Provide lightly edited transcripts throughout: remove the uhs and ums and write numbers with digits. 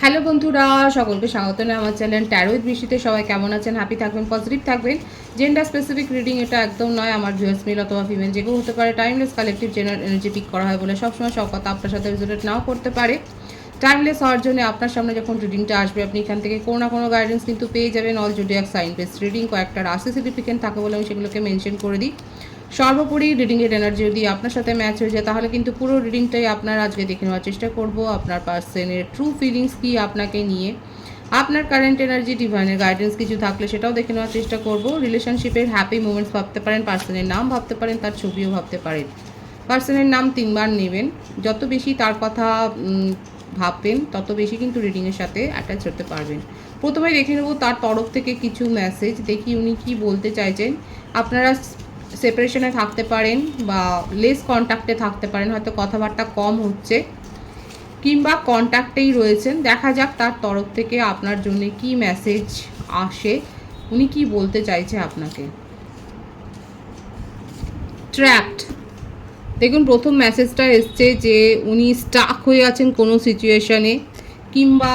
Hello বন্ধুরা, সকলকে স্বাগত জানাই আমার চ্যানেল ট্যারো উইথ বৃষ্টিতে। সবাই কেমন আছেন? হ্যাপি থাকবেন, পজিটিভ থাকবেন। জেন্ডার স্পেসিফিক রিডিং এটা একদম নয়। আমার ভিউয়ার্স মেল অথবা ফিমেল যে কেউ হতে পারে। Timeless collective general energy pick করা হয় বলে সবসময় সব কথা আপনার সাথে রিজোনেট নাও করতে পারে। টাইমলেস হওয়ার জন্য আপনার সামনে যখন রিডিংটা আসবে আপনি এখান থেকে কোনো না কোনো গাইডেন্স কিন্তু পেয়ে যাবেন। All zodiac sign base reading কয়েকটা রাশি সিগনিফিকেন্ট থাকে বলে আমি সেগুলোকে মেনশন করে দিই। সর্বোপরি রিডিংয়ের এনার্জি যদি আপনার সাথে ম্যাচ হয়ে যায় তাহলে কিন্তু পুরো রিডিংটাই আপনার আজকে দেখে নেওয়ার চেষ্টা করব। আপনার পার্সনের ট্রু ফিলিংস কি আপনাকে নিয়ে, আপনার কারেন্ট এনার্জি, ডিভাইনের গাইডেন্স কিছু থাকলে সেটাও দেখে নেওয়ার চেষ্টা করব। রিলেশনশিপের হ্যাপি মোমেন্টস ভাবতে পারেন, পার্সনের নাম ভাবতে পারেন, তার ছবিও ভাবতে পারেন। পার্সনের নাম 3বার নেবেন। যত বেশি তার কথা ভাববেন তত বেশি কিন্তু রিডিংয়ের সাথে অ্যাটাচ হতে পারবেন। প্রথমে দেখে নেব তার তরফ থেকে কিছু মেসেজ, দেখি উনি কি বলতে চাইছেন। আপনারা সেপারেশনে থাকতে পারেন বা লেস কন্ট্যাক্টে থাকতে পারেন, হয়তো কথাবার্তা কম হচ্ছে কিংবা কন্ট্যাক্টেই রয়েছেন। দেখা যাক তার তরফ থেকে আপনার জন্য কি মেসেজ আসে, উনি কি বলতে চাইছে আপনাকে। ট্র্যাপড, দেখুন প্রথম মেসেজটা এসছে যে উনি স্টাক হয়ে আছেন কোনো সিচুয়েশানে, কিংবা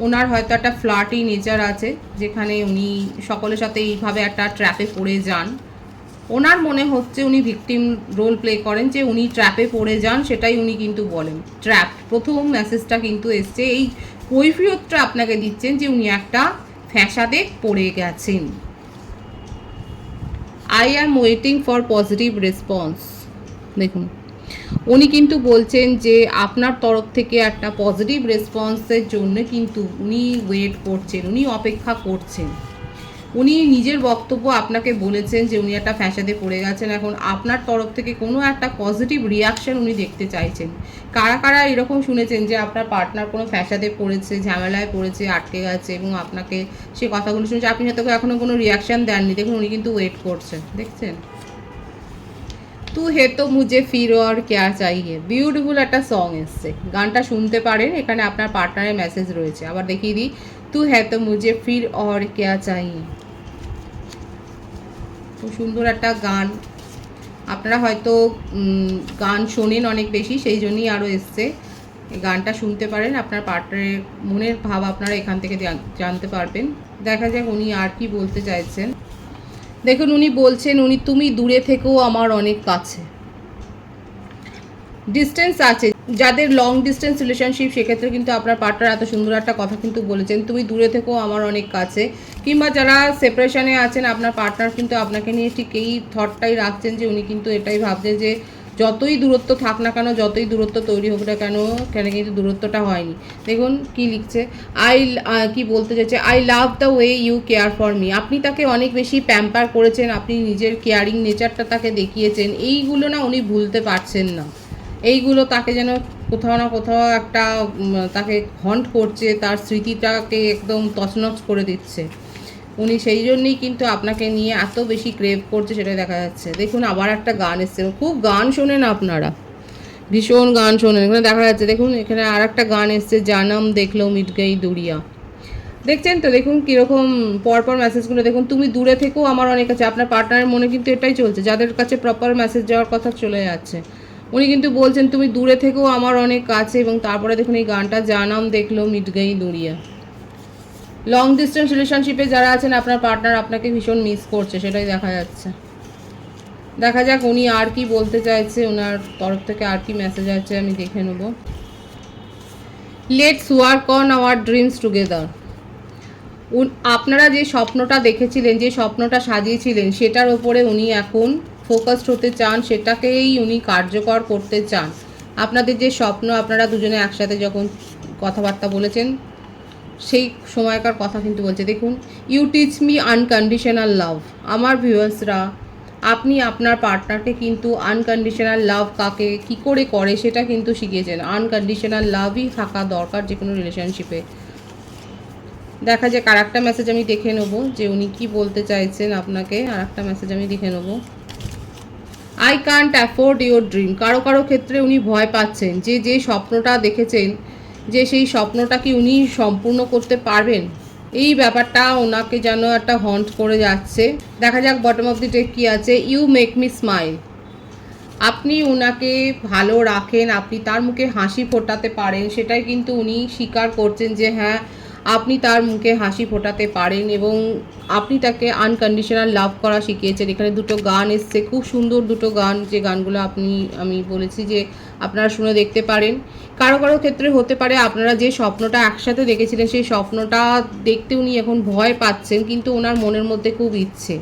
ওনার হয়তো একটা ফ্লার্টি নেচার আছে যেখানে উনি সকলের সাথে এইভাবে একটা ট্র্যাপে পড়ে যান। ওনার মনে হচ্ছে উনি ভিকটিম রোল প্লে করেন, যে উনি ট্র্যাপে পড়ে যান সেটাই উনি কিন্তু বলেন। ট্র্যাপ প্রথম মেসেজটা কিন্তু এসছে, এই কৈফিয়তটা আপনাকে দিচ্ছেন যে উনি একটা ফ্যাসাদে পড়ে গেছেন। I am waiting for positive response. দেখুন উনি কিন্তু বলছেন যে আপনার তরফ থেকে একটা পজিটিভ রেসপন্সের জন্য কিন্তু উনি ওয়েট করছেন, উনি অপেক্ষা করছেন। উনি নিজের বক্তব্য আপনাকে বলেছেন যে উনি একটা ফ্যাসাদে পড়ে গেছেন। এখন আপনার তরফ থেকে কোনো একটা পজিটিভ রিয়াকশান উনি দেখতে চাইছেন। কারা কারা এরকম শুনেছেন যে আপনার পার্টনার কোনো ফ্যাসাদে পড়েছে, ঝামেলায় পড়েছে, আটকে গেছে এবং আপনাকে সে কথাগুলো শুনেছে, আপনি হয়তো এখনও কোনো রিয়াকশান দেননি। দেখুন উনি কিন্তু ওয়েট করছেন, দেখছেন। তু হে তো মুঝে ফির আর ক্যা চাইয়ে, বিউটিফুল একটা সং এসছে, গানটা শুনতে পারেন। এখানে আপনার পার্টনারের মেসেজ রয়েছে। আবার দেখিয়ে দিই, তু হে তো মুঝে ফির আর ক্যা চাইয়ে, খুব সুন্দর একটা গান। আপনারা হয়তো গান শোনেন অনেক বেশি, সেই জন্যই আরও এসছে। এই গানটা শুনতে পারেন, আপনার পার্টনারের মনের ভাব আপনারা এখান থেকে জানতে পারবেন। দেখা যাক উনি আর কি বলতে চাইছেন। দেখুন উনি বলছেন, তুমি দূরে থেকেও আমার অনেক কাছে। ডিস্টেন্স আছে যাদের লং ডিস্টেন্স রিলেশনশিপ, সেক্ষেত্রে কিন্তু আপনার পার্টনার এত সুন্দর একটা কথা কিন্তু বলেছেন, তুমি দূরে থেকেও আমার অনেক কাছে। কিংবা যারা সেপারেশনে আছেন, আপনার পার্টনার কিন্তু আপনাকে নিয়ে ঠিক এই থটটাই রাখছেন যে উনি কিন্তু এটাই ভাবছেন যে যতই দূরত্ব থাক না কেন, যতই দূরত্ব তৈরি হোক না কেন, কিন্তু দূরত্বটা হয়নি। দেখুন কি লিখছে, কি বলতে চাইছে, I love the way you care for me. আপনি তাকে অনেক বেশি প্যাম্পার করেছেন, আপনি নিজের কেয়ারিং নেচারটা তাকে দেখিয়েছেন। এইগুলো না উনি ভুলতে পারছেন না। এইগুলো তাকে যেন কোথাও না কোথাও একটা তাকে হন্ট করছে, তার স্মৃতিটাকে একদম তছনছ করে দিচ্ছে। উনি সেই জন্যই কিন্তু আপনাকে নিয়ে এত বেশি ক্রেভ করছে, সেটাই দেখা যাচ্ছে। দেখুন আবার একটা গান এসছে, খুব গান শোনেন আপনারা, ভীষণ গান শোনেন। এখানে দেখা যাচ্ছে, দেখুন এখানে আর একটা গান এসছে, জানাম দেখলো মিট গই দুরিয়া। দেখছেন তো, দেখুন কীরকম পরপর মেসেজগুলো। দেখুন তুমি দূরে থেকেও আমার অনেক কাছে, আপনার পার্টনারের মনে কিন্তু এটাই চলছে, যাদের কাছে প্রপার মেসেজ যাওয়ার কথা চলে যাচ্ছে। উনি কিন্তু বলছেন তুমি দূরে থেকেও আমার অনেক কাছে, এবং তারপরে দেখুন এই গানটা, জানাম দেখলো মিট গই দুরিয়া। লং ডিস্টেন্স রিলেশনশিপে যারা আছেন, আপনার পার্টনার আপনাকে ভীষণ মিস করছে, সেটাই দেখা যাচ্ছে। দেখা যাক উনি আর কি বলতে চাইছে, ওনার তরফ থেকে আর কি মেসেজ আছে আমি দেখে নেব। Let's work on our dreams together. আপনারা যে স্বপ্নটা দেখেছিলেন, যে স্বপ্নটা সাজিয়েছিলেন, সেটার ওপরে উনি এখন ফোকাসড হতে চান, সেটাকেই উনি কার্যকর করতে চান। আপনাদের যে স্বপ্ন, আপনারা দুজনে একসাথে যখন কথাবার্তা বলেছেন সেই সময়কার কথা কিন্তু বলছে। দেখুন, you teach me unconditional love. আমার ভিউয়ার্সরা, আপনি আপনার পার্টনারকে কিন্তু আনকন্ডিশনাল লাভ কাকে কী করে করে সেটা কিন্তু শিখিয়েছেন। আনকন্ডিশনাল লাভই থাকা দরকার যে কোনো রিলেশনশিপে। দেখা যায় আর একটা মেসেজ আমি দেখে নেব যে উনি কি বলতে চাইছেন আপনাকে। আর একটা মেসেজ আমি দেখে নেব, I can't afford your dream. কারো কারো ক্ষেত্রে উনি ভয় পাচ্ছেন যে যে স্বপ্নটা দেখেছেন, যে সেই স্বপ্নটা কি উনি সম্পূর্ণ করতে পারবেন, এই ব্যাপারটা ওনাকে যেন একটা হন্ট করে যাচ্ছে। দেখা যাক বটম অফ দি ডেক কী আছে, ইউ মেক মি স্মাইল। আপনি উনাকে ভালো রাখেন, আপনি তার মুখে হাসি ফোটাতে পারেন, সেটাই কিন্তু উনি স্বীকার করছেন যে হ্যাঁ, আপনি তার মুখে হাসি ফোটাতে পারেন এবং আপনি তাকে আনকন্ডিশনাল লাভ করা শিখিয়েছেন। এখানে দুটো গান এসছে, খুব সুন্দর দুটো গান, যে গানগুলো আমি বলেছি যে আপনারা শুনে দেখতে পারেন। কারো কারো ক্ষেত্রে হতে পারে আপনারা যে স্বপ্নটা একসাথে দেখেছিলেন সেই স্বপ্নটা দেখতে উনি এখন ভয় পাচ্ছেন, কিন্তু ওনার মনের মধ্যে খুব ইচ্ছে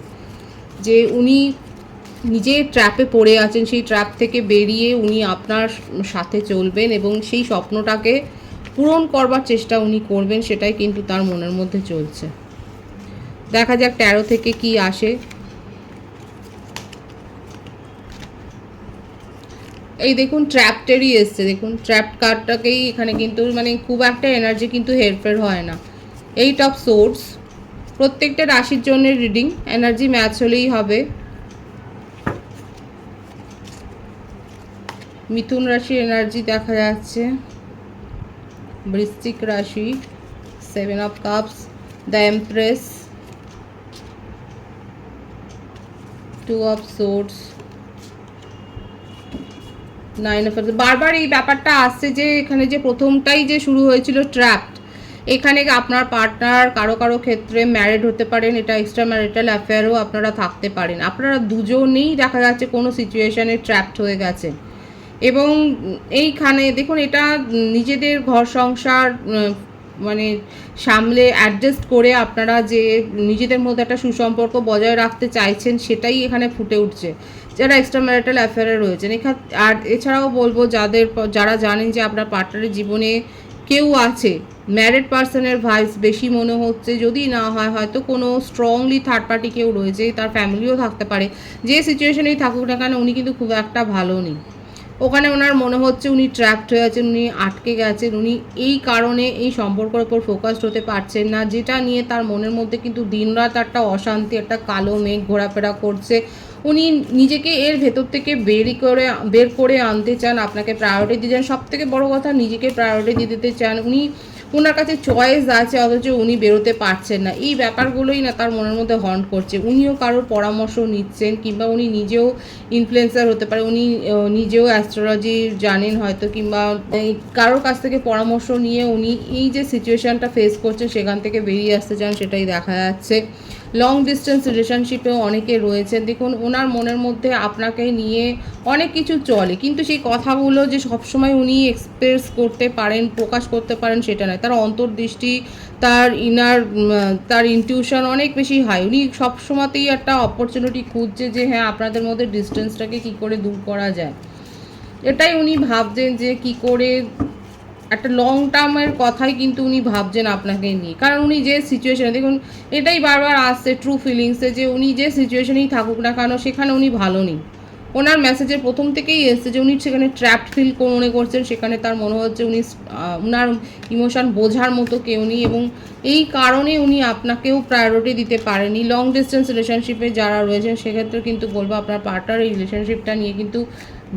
যে উনি নিজে ট্র্যাপে পড়ে আছেন, সেই ট্র্যাপ থেকে বেরিয়ে উনি আপনার সাথে চলবেন এবং সেই স্বপ্নটাকে পূরণ করবার চেষ্টা উনি করবেন, সেটাই কিন্তু তার মনের মধ্যে চলছে। দেখা যাক 13 থেকে কি আসে। এই দেখুন ট্র্যাপটেরই এসছে, দেখুন ট্র্যাপ কার্ডটাকেই এখানে কিন্তু মানে খুব একটা এনার্জি কিন্তু হেরফের হয় না। 8 অফ সোর্স, প্রত্যেকটা রাশির জন্য রিডিং, এনার্জি ম্যাচ হলেই হবে। মিথুন রাশির এনার্জি দেখা যাচ্ছে, বৃশ্চিক রাশি 7 of cups, the empress, 2 of swords, 9 of, বারবার এই ব্যাপারটা আসছে যে এখানে যে প্রথমটাই যে শুরু হয়েছিল ট্র্যাপড, এখানে আপনার পার্টনার কারো কারো ক্ষেত্রে ম্যারিড হতে পারেন, এটা এক্সট্রা ম্যারিটাল অ্যাফেয়ারও আপনারা থাকতে পারেন, আপনারা দুজনেই দেখা যাচ্ছে কোনো সিচুয়েশানে ট্র্যাপড হয়ে গেছে এবং এইখানে দেখুন এটা নিজেদের ঘর সংসার মানে সামলে অ্যাডজাস্ট করে আপনারা যে নিজেদের মধ্যে একটা সুসম্পর্ক বজায় রাখতে চাইছেন সেটাই এখানে ফুটে উঠছে যারা এক্সট্রা ম্যারিটাল অ্যাফেয়ারে রয়েছেন। এখানে আর এছাড়াও বলবো যারা জানেন যে আপনার পার্টনারের জীবনে কেউ আছে, ম্যারিড পার্সনের ভাইস বেশি মনে হচ্ছে, যদি না হয় হয়তো কোনো স্ট্রংলি থার্ড পার্টি কেউ রয়েছে, তার ফ্যামিলিও থাকতে পারে, যে সিচুয়েশনেই থাকুক না কেন উনি কিন্তু খুব একটা ভালো নেই, ওখানে ওনার মনে হচ্ছে উনি ট্র্যাপড হয়ে আছেন, উনি আটকে গেছেন, উনি এই কারণে এই সম্পর্কের ওপর ফোকাসড হতে পারছেন না, যেটা নিয়ে তার মনের মধ্যে কিন্তু দিনরাত একটা অশান্তি, একটা কালো মেঘ ঘোরাফেরা করছে। উনি নিজেকে এর ভেতর থেকে বের করে আনতে চান, আপনাকে প্রায়োরিটি দিতে চান, সব থেকে বড় কথা নিজেকে প্রায়োরিটি দিতে চান উনি, ওনার কাছে চয়েস আছে অথচ উনি বেরোতে পারছেন না, এই ব্যাপারগুলোই না তার মনের মধ্যে হন্ট করছে। উনিও কারোর পরামর্শ নিচ্ছেন কিংবা উনি নিজেও ইনফ্লুয়েন্সার হতে পারে, উনি নিজেও অ্যাস্ট্রোলজি জানেন হয়তো, কিংবা কারোর কাছ থেকে পরামর্শ নিয়ে উনি এই যে সিচুয়েশানটা ফেস করছেন সেখান থেকে বেরিয়ে আসতে চান, সেটাই দেখা যাচ্ছে। লং ডিস্টেন্স রিলেশনশিপেও অনেকে রয়েছেন, দেখুন ওনার মনের মধ্যে আপনাকে নিয়ে অনেক কিছু চলে, কিন্তু সেই কথাগুলো যে সবসময় উনি এক্সপ্রেস করতে পারেন, প্রকাশ করতে পারেন সেটা নয়, তার অন্তর্দৃষ্টি, তার তার ইনটিউশন অনেক বেশি হাই, উনি সবসময়তেই একটা অপরচুনিটি খুঁজছে যে হ্যাঁ আপনাদের মধ্যে ডিস্টেন্সটাকে কী করে দূর করা যায়, এটাই উনি ভাবছেন যে কি করে একটা লং টার্মের কথাই কিন্তু উনি ভাবছেন আপনাকে নিয়ে, কারণ উনি যে সিচুয়েশনে দেখুন এটাই বারবার আসছে ট্রু ফিলিংসে যে উনি যে সিচুয়েশনেই থাকুক না কেন সেখানে উনি ভালো নেই, ওনার মেসেজের প্রথম থেকেই এসছে যে উনি সেখানে ট্র্যাপড ফিল মনে করছেন, সেখানে তার মনে হচ্ছে উনি ওনার ইমোশন বোঝার মতো কেউ নেই এবং এই কারণে উনি আপনাকেও প্রায়োরিটি দিতে পারেনি। লং ডিস্টেন্স রিলেশনশিপে যারা রয়েছেন সেক্ষেত্রে কিন্তু বলবো আপনার পার্টনার এই রিলেশনশিপটা নিয়ে কিন্তু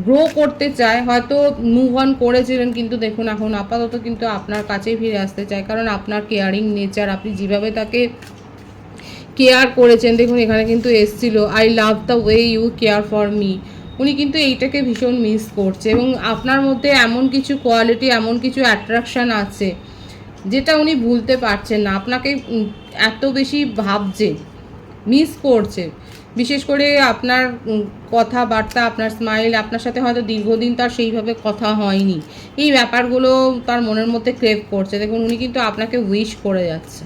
গ্রো করতে চায়, হয়তো মুভ অন করেছিলেন কিন্তু দেখুন এখন আপাতত কিন্তু আপনার কাছেই ফিরে আসতে চায়, কারণ আপনার কেয়ারিং নেচার, আপনি যেভাবে তাকে কেয়ার করেছেন, দেখুন এখানে কিন্তু এসছিল I love the way you care for me, উনি কিন্তু এইটাকে ভীষণ মিস করছে এবং আপনার মধ্যে এমন কিছু কোয়ালিটি, এমন কিছু অ্যাট্রাকশান আছে যেটা উনি ভুলতে পারছেন না, আপনাকে এত বেশি ভাবছে, মিস করছে, বিশেষ করে আপনার কথাবার্তা, আপনার স্মাইল, আপনার সাথে হয়তো দীর্ঘদিন তার সেইভাবে কথা হয়নি, এই ব্যাপারগুলো তার মনের মধ্যে ক্রেভ করছে, দেখুন উনি কিন্তু আপনাকে উইশ করে যাচ্ছে।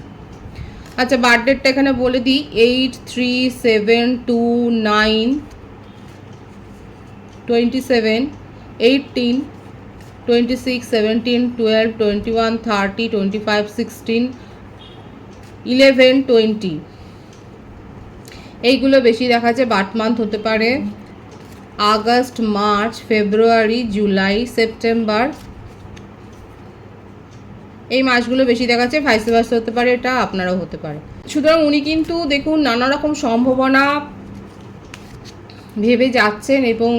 আচ্ছা বার্থডেটটা এখানে বলে দিই, 8, 3, 7, 2, 9, 27, 18, 26, 17, 12, 21, 30, 25, 16, 11, 20, এইগুলো বেশি দেখা যায়। বার্থ মান্থ হতে পারে আগস্ট, মার্চ, ফেব্রুয়ারি, জুলাই, সেপ্টেম্বর, এই মাসগুলো বেশি দেখাচ্ছে, ভাইস ভার্সা হতে পারে, এটা আপনারাও হতে পারে। সুতরাং উনি কিন্তু দেখুন নানা রকম সম্ভাবনা ভেবে যাচ্ছেন এবং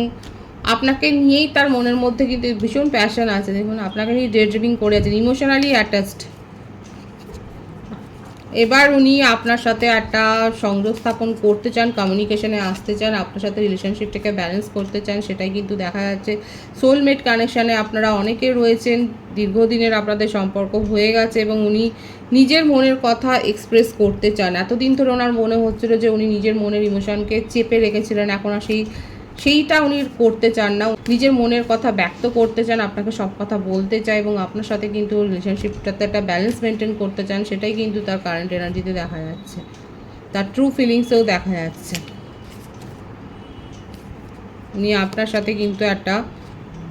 আপনাকে নিয়েই তার মনের মধ্যে কিন্তু ভীষণ প্যাশন আছে, দেখুন আপনাকে নিয়ে ডে ড্রিমিং করে আছেন, ইমোশনালি অ্যাটাচড, এবার উনি আপনার সাথে একটা সংযোগ স্থাপন করতে চান, কমিউনিকেশনে আসতে চান, আপনার সাথে রিলেশনশিপটাকে ব্যালেন্স করতে চান, সেটাই কিন্তু দেখা যাচ্ছে। সোলমেট কানেকশানে আপনারা অনেকে রয়েছেন, দীর্ঘদিনের আপনাদের সম্পর্ক হয়ে গেছে এবং উনি নিজের মনের কথা এক্সপ্রেস করতে চান। এতদিন ধরে ওনার মনে হচ্ছিল যে উনি নিজের মনের ইমোশনকে চেপে রেখেছিলেন, এখন আর সেইটা উনি করতে চান না, নিজের মনের কথা ব্যক্ত করতে চান, আপনাকে সব কথা বলতে চায় এবং আপনার সাথে কিন্তু রিলেশনশিপটাতে একটা ব্যালেন্স মেনটেন করতে চান, সেটাই কিন্তু তার কারেন্ট এনার্জিতে দেখা যাচ্ছে, তার ট্রু ফিলিংসেও দেখা যাচ্ছে। উনি আপনার সাথে কিন্তু একটা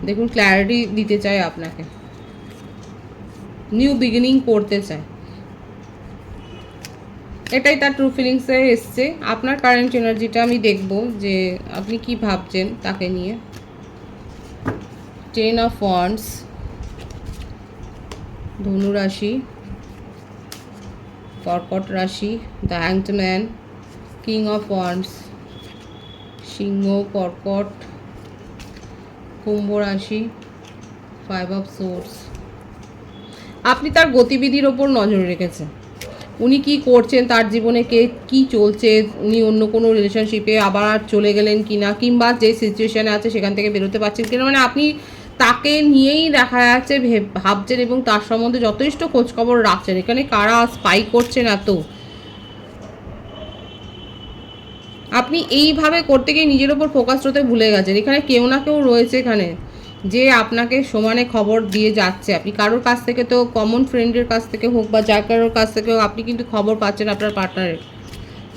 দেখুন ক্ল্যারিটি দিতে চায়, আপনাকে নিউ বিগিনিং করতে চায়, এটাই তার ট্রু ফিলিংসে এসছে। আপনার কারেন্ট এনার্জিটা আমি দেখব যে আপনি কি ভাবছেন তাকে নিয়ে। 10 অফ ওয়ান্ডস, ধনু রাশি, কর্কট রাশি, the hanged man, king of wands, সিংহ, কর্কট, কুম্ভ রাশি, 5 অফ সোর্স। আপনি তার গতিবিধির ওপর নজর রেখেছেন, উনি কি করছেন, তার জীবনে কি চলছে, উনি অন্য কোনো রিলেশনশিপে আবার চলে গেলেন কিনা, কিংবা যে সিচুয়েশানে আছে সেখান থেকে বেরোতে পারছেন কিনা, মানে আপনি তাকে নিয়েই দেখা যাচ্ছে ভাবছেন এবং তার সম্বন্ধে যথেষ্ট খোঁজখবর রাখছেন। এখানে কারা স্পাই করছেন এত, আপনি এইভাবে করতে গিয়ে নিজের ওপর ফোকাস হতে ভুলে গেছেন। এখানে কেউ না কেউ রয়েছে এখানে যে আপনাকে সমানে খবর দিয়ে যাচ্ছে। আপনি কারোর কাছ থেকে তো, কমন ফ্রেন্ডের কাছ থেকে হোক বা যার কারোর কাছ থেকেও আপনি কিন্তু খবর পাচ্ছেন আপনার পার্টনারের,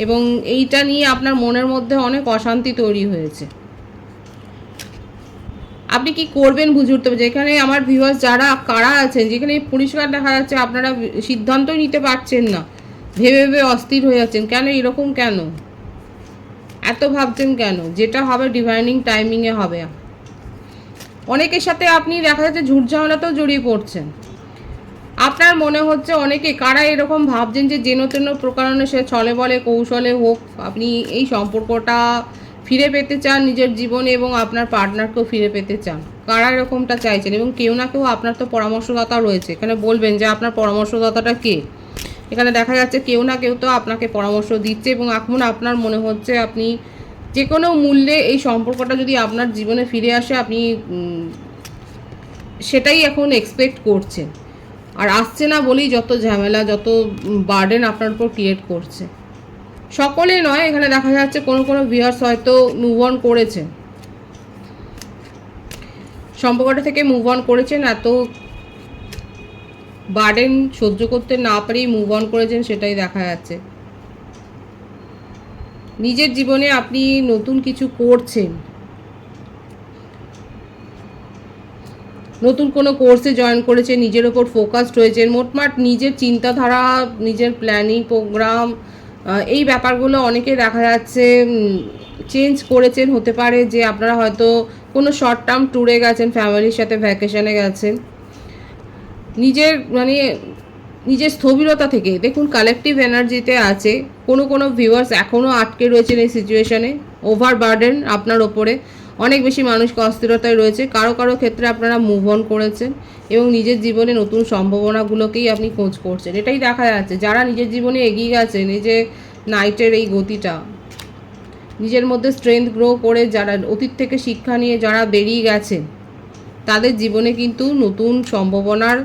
এবং এইটা নিয়ে আপনার মনের মধ্যে অনেক অশান্তি তৈরি হয়েছে। আপনি কি করবেন বুঝে উঠতে পারছেন। এখানে আমার ভিউয়ার্স যারা কারা আছেন, যেখানে পরিষ্কার দেখা যাচ্ছে আপনারা সিদ্ধান্তই নিতে পারছেন না, ভেবে ভেবে অস্থির হয়ে যাচ্ছেন। কেন এরকম, কেন এত ভাবছেন, কেন? যেটা হবে ডিভাইনিং টাইমিংয়ে হবে। অনেকের সাথে আপনি দেখা যাচ্ছে ঝুট ঝামেলাতেও জড়িয়ে পড়ছেন। আপনার মনে হচ্ছে অনেকে কারা এরকম ভাবছেন যে যেন তেন প্রকারণে সে ছলে বলে কৌশলে হোক আপনি এই সম্পর্কটা ফিরে পেতে চান নিজের জীবনে এবং আপনার পার্টনারকেও ফিরে পেতে চান। কারা এরকমটা চাইছেন, এবং কেউ না কেউ আপনার তো পরামর্শদাতা রয়েছে। এখানে বলবেন যে আপনার পরামর্শদাতাটা কে। এখানে দেখা যাচ্ছে কেউ না কেউ তো আপনাকে পরামর্শ দিচ্ছে এবং এখন আপনার মনে হচ্ছে আপনি যে কোনো মূল্যে এই সম্পর্কটা যদি আপনার জীবনে ফিরে আসে আপনি সেটাই এখন এক্সপেক্ট করছেন। আর আসছে না বলেই যত ঝামেলা, যত বার্ডেন আপনার উপর ক্রিয়েট করছে। সকলে নয়, এখানে দেখা যাচ্ছে কোনো কোনো ভিউয়ার্স হয়তো মুভ অন করেছেন, সম্পর্কটা থেকে মুভ অন করেছেন, এত বার্ডেন সহ্য করতে না পারেই মুভ অন করেছেন, সেটাই দেখা যাচ্ছে। নিজের জীবনে আপনি নতুন কিছু করছেন, নতুন কোনো কোর্সে জয়েন করেছেন, নিজের ওপর ফোকাসড হয়েছেন, মোটমাট নিজের চিন্তাধারা, নিজের প্ল্যানিং প্রোগ্রাম, এই ব্যাপারগুলো অনেকে দেখা যাচ্ছে চেঞ্জ করেছেন। হতে পারে যে আপনারা হয়তো কোনো শর্ট টার্ম ট্যুরে গেছেন, ফ্যামিলির সাথে ভ্যাকেশনে গেছেন, নিজের স্থবিরতা থেকে। দেখুন কালেকটিভ এনার্জিতে আছে, কোনো কোনো ভিউয়ার্স এখনও আটকে রয়েছেন এই সিচুয়েশানে, ওভার বার্ডেন আপনার ওপরে, অনেক বেশি মানুষকে অস্থিরতায় রয়েছে। কারো কারো ক্ষেত্রে আপনারা মুভ অন করেছেন এবং নিজের জীবনে নতুন সম্ভাবনাগুলোকেই আপনি খোঁজ করছেন, এটাই দেখা যাচ্ছে। যারা নিজের জীবনে এগিয়ে গেছেন, এই যে নাইটের এই গতিটা, নিজের মধ্যে স্ট্রেংথ গ্রো করে যারা অতীত থেকে শিক্ষা নিয়ে যারা বেরিয়ে গেছেন, তাদের জীবনে কিন্তু নতুন সম্ভাবনার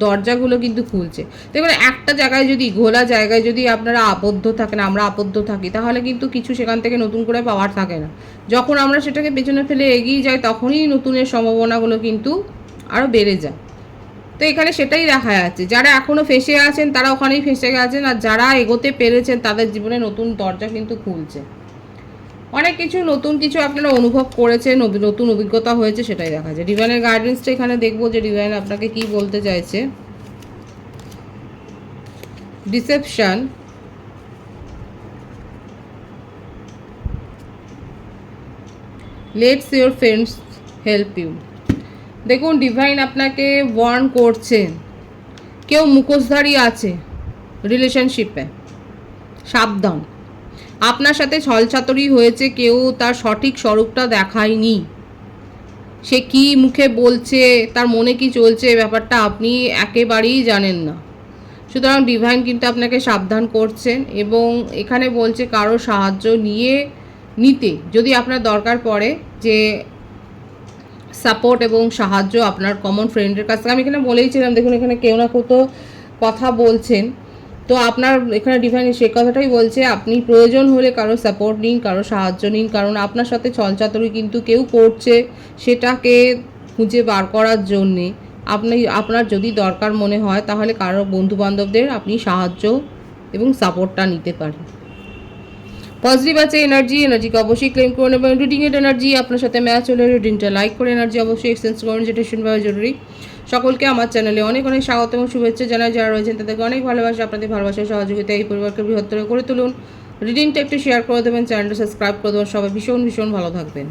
দরজাগুলো কিন্তু খুলছে। দেখুন একটা জায়গায় যদি, ঘোলা জায়গায় যদি আপনারা আবদ্ধ থাকেন, আমরা আবদ্ধ থাকি, তাহলে কিন্তু কিছু সেখান থেকে নতুন করে পাওয়ার থাকে না। যখন আমরা সেটাকে পেছনে ফেলে এগিয়ে যাই, তখনই নতুনের সম্ভাবনাগুলো কিন্তু আরও বেড়ে যায়। তো এখানে সেটাই দেখা যাচ্ছে, যারা এখনও ফেঁসে আছেন তারা ওখানেই ফেঁসে গেছেন, আর যারা এগোতে পেরেছেন তাদের জীবনে নতুন দরজা কিন্তু খুলছে। অনেক কিছু নতুন কিছু আপনারা অনুভব করেছেন, নতুন অভিজ্ঞতা হয়েছে, সেটাই দেখা যায়। ডিভাইনের গাইডেন্সটা এখানে দেখবো যে ডিভাইন আপনাকে কি বলতে চাইছে। Deception, lets your friends help you. দেখুন ডিভাইন আপনাকে ওয়ার্ন করছেন, কেউ মুখোশধারী আছে রিলেশনশিপে, সাবধান। আপনার সাথে ছলচাতুরি হয়েছে, কেউ তার সঠিক স্বরূপটা দেখায়নি, সে কি মুখে বলছে, তার মনে কি চলছে, ব্যাপারটা আপনি একেবারেই জানেন না। সুতরাং ডিভাইন কিন্তু আপনাকে সাবধান করছেন এবং এখানে বলছে কারো সাহায্য নিতে যদি আপনার দরকার পড়ে, যে সাপোর্ট এবং সাহায্য আপনার কমন ফ্রেন্ডের কাছ থেকে। আমি এখানে বলেইছিলাম, দেখুন এখানে কেউ না কত কথা বলছেন, তো আপনার এখানে ডিভাইন সে কথাটাই বলছে, আপনি প্রয়োজন হলে কারো সাপোর্ট নিন, কারো সাহায্য নিন, কারণ আপনার সাথে ছলচাতুরি কিন্তু কেউ করছে, সেটাকে খুঁজে বার করার জন্যে আপনার যদি দরকার মনে হয় তাহলে কারো বন্ধুবান্ধবদের আপনি সাহায্য এবং সাপোর্টটা নিতে পারেন। পজিটিভ আছে এনার্জিকে অবশ্যই ক্লেম করুন এবং রিডিংয়ের এনার্জি আপনার সাথে ম্যাচ হলে রিডিংটা লাইক করে এনার্জি অবশ্যই এক্সচেঞ্জ করুন, যেটা শুনবা জরুরি। সকলকে আমার চ্যানেলে অনেক অনেক স্বাগত এবং শুভেচ্ছা জানাই। যারা রয়েছেন তাদেরকে অনেক ভালোবাসা, আপনাদের ভালোবাসার সহযোগিতা এই পরিবারকে বৃহত্তর করে তুলুন। রিডিংটা একটু শেয়ার করে দেবেন, চ্যানেলটা সাবস্ক্রাইব করে দেবেন। সবাই ভীষণ ভীষণ ভালো থাকবেন।